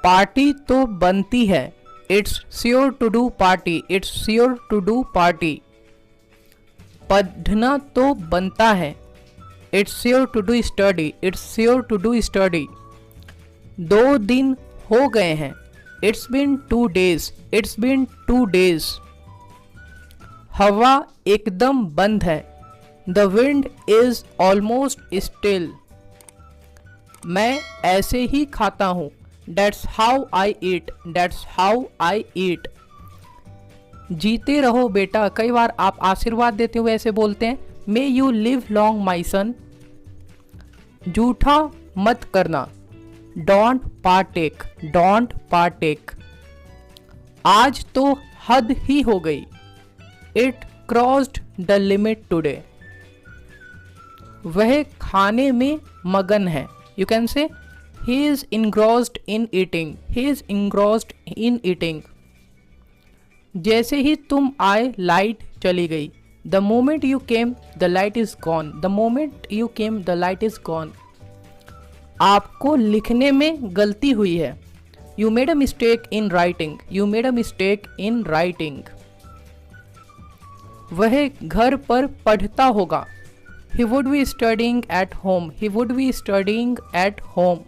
Party तो बनती है, it's sure to do party, it's sure to do party. पढ़ना तो बनता है, it's sure to do study, it's sure to do study. 2 दिन हो गए हैं, it's been 2 days, it's been 2 days। हवा एकदम बंद है, the wind is almost still. मैं ऐसे ही खाता हूँ, that's how I eat, that's how I eat. जीते रहो बेटा, कई बार आप आशीर्वाद देते हुए ऐसे बोलते हैं, मे यू लिव लॉन्ग माई सन। झूठा मत करना, डोंट पार्टेक, डोंट पार्टेक। आज तो हद ही हो गई, it crossed the limit today. वह खाने में मगन है, you can say he is engrossed in eating, he is engrossed in eating। जैसे ही तुम आए लाइट चली गई, the moment you came the light is gone, the moment you came the light is gone. आपको लिखने में गलती हुई है, you made a mistake in writing, you made a mistake in writing. वह घर पर पढ़ता होगा, he would be studying at home, he would be studying at home।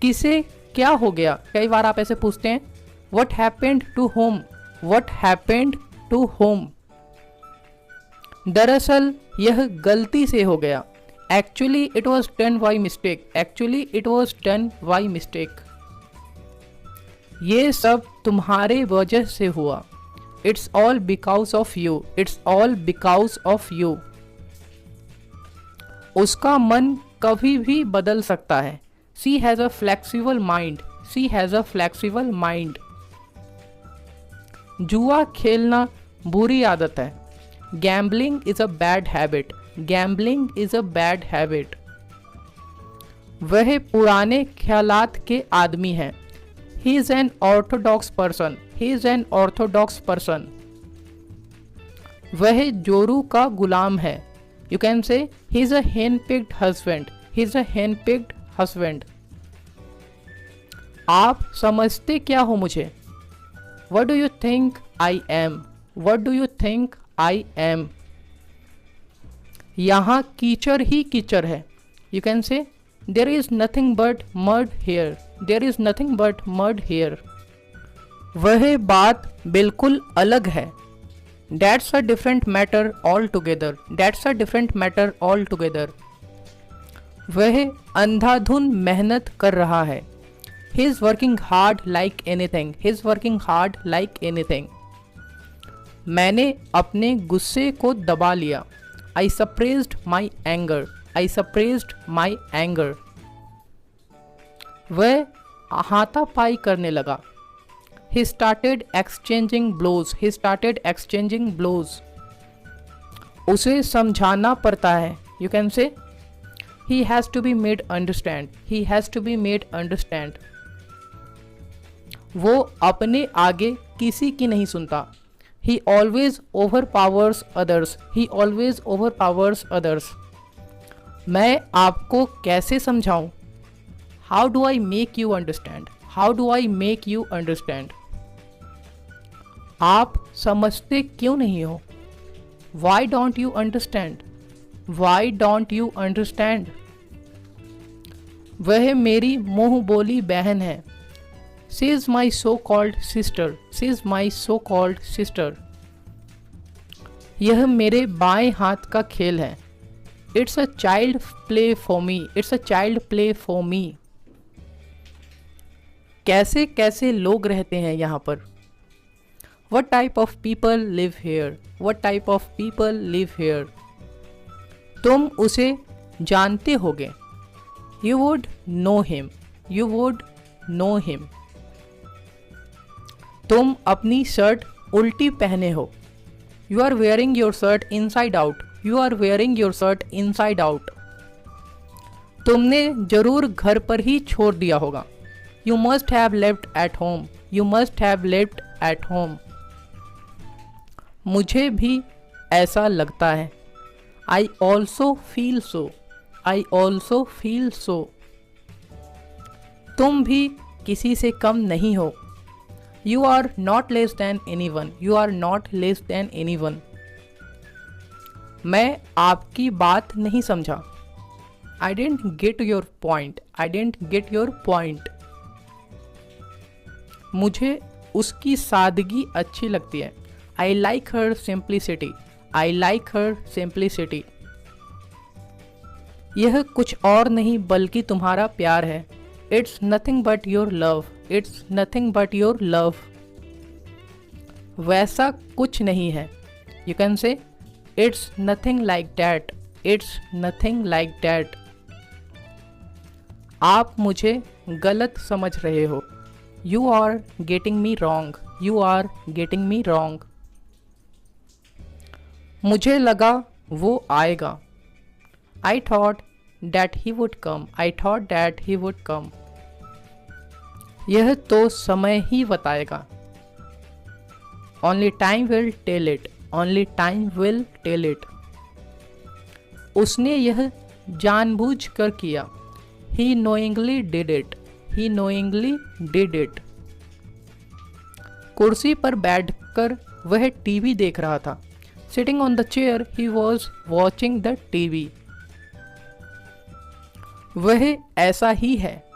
किसे क्या हो गया, कई बार आप ऐसे पूछते हैं, what happened to whom, what happened to whom। दरअसल यह गलती से हो गया, actually it was done by mistake, actually it was done by mistake। ये सब तुम्हारे वजह से हुआ, it's all because of you, it's all because of you। उसका मन कभी भी बदल सकता है, she has a flexible mind, she has a flexible mind। जुआ खेलना बुरी आदत है, gambling is a bad habit, gambling is a bad habit। वह पुराने ख्यालात के आदमी हैं, he is an orthodox person, he is an orthodox person। वह जोरू का गुलाम है, you can say he is a hand-picked husband, he is a hand-picked husband। आप समझते क्या हो मुझे, what do you think I am, what do you think I am। यहाँ कीचड़ ही कीचड़ है, you can say there is nothing but mud here, there is nothing but mud here। वह बात बिल्कुल अलग है, that's a different matter altogether, that's a different matter altogether। वह अंधाधुन मेहनत कर रहा है, he is working hard like anything, he is working hard like anything। मैंने अपने गुस्से को दबा लिया, I suppressed my anger, I suppressed my anger। वह हाथापाई करने लगा, he started exchanging blows, he started exchanging blows। उसे समझाना पड़ता है, you can say he has to be made understand, he has to be made understand। वो अपने आगे किसी की नहीं सुनता, he always overpowers others, he always overpowers others। मैं आपको कैसे समझाऊं, how do I make you understand, how do I make you understand। आप समझते क्यों नहीं हो, why don't you understand, why don't you understand। वह मेरी मुंह बोली बहन है, she is my so called sister, she is my so called sister। यह मेरे बाएं हाथ का खेल है, it's a child play for me, it's a child play for me। कैसे कैसे लोग रहते हैं यहाँ पर, what type of people live here, what type of people live here। तुम उसे जानते होगे, you would know him, you would know him। तुम अपनी शर्ट उल्टी पहने हो, you are wearing your shirt inside out, you are wearing your shirt inside out। तुमने जरूर घर पर ही छोड़ दिया होगा, you must have left at home, you must have left at home। मुझे भी ऐसा लगता है, I also feel so, I also feel so। तुम भी किसी से कम नहीं हो। You are not less than anyone. You are not less than anyone. मैं आपकी बात नहीं समझा। I didn't get your point. I didn't get your point. मुझे उसकी सादगी अच्छी लगती है। I like her simplicity. I like her simplicity. यह कुछ और नहीं बल्कि तुम्हारा प्यार है। It's nothing but your love. It's nothing but your love. वैसा कुछ नहीं है। You can say it's nothing like that. It's nothing like that. आप मुझे गलत समझ रहे हो। You are getting me wrong. You are getting me wrong. मुझे लगा वो आएगा। I thought that he would come. I thought that he would come. यह तो समय ही बताएगा। Only time will tell it. Only time will tell it. उसने यह जानबूझकर किया। He knowingly did it. He knowingly did it. कुर्सी पर बैठकर वह टीवी देख रहा था। Sitting on the chair, he was watching the TV. वह ऐसा ही है।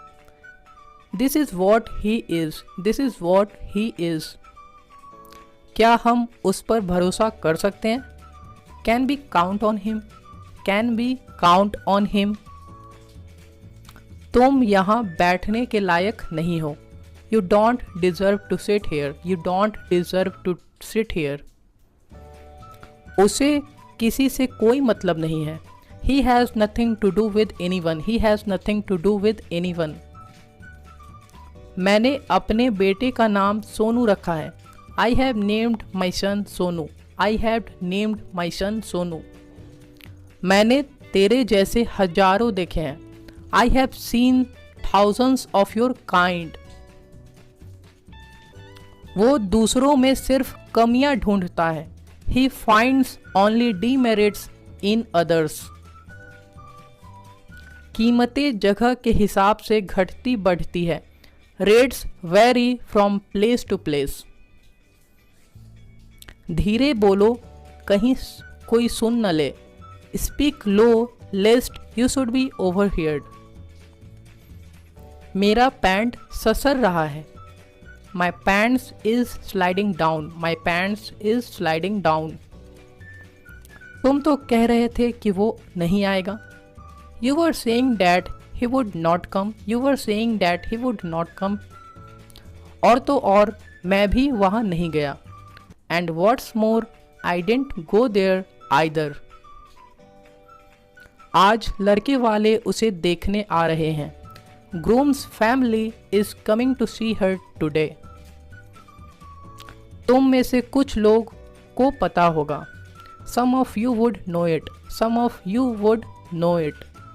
This is what he is. This is what he is. क्या हम उस पर भरोसा कर सकते हैं? Can we count on him? Can we count on him? तुम यहाँ बैठने के लायक नहीं हो। You don't deserve to sit here. You don't deserve to sit here. उसे किसी से कोई मतलब नहीं है। He has nothing to do with anyone. He has nothing to do with anyone. मैंने अपने बेटे का नाम सोनू रखा है। I have named my son Sonu. I have named my son Sonu. मैंने तेरे जैसे हजारों देखे हैं। I have seen thousands of your kind. वो दूसरों में सिर्फ कमियां ढूंढता है। He finds only demerits in others. कीमतें जगह के हिसाब से घटती बढ़ती है। Rates vary from place to place. धीरे बोलो कहीं कोई सुन न ले। Speak low lest you should be overheard. मेरा पैंट ससर रहा है। My pants is sliding down. My pants is sliding down. तुम तो कह रहे थे कि वो नहीं आएगा। You were saying that he would not come. You were saying that he would not come. और तो और मैं भी वहाँ नहीं गया। And what's more, I didn't go there either. आज लड़के वाले उसे देखने आ रहे हैं। Groom's family is coming to see her today. तुम में से कुछ लोग को पता होगा। Some of you would know it. Some of you would know it.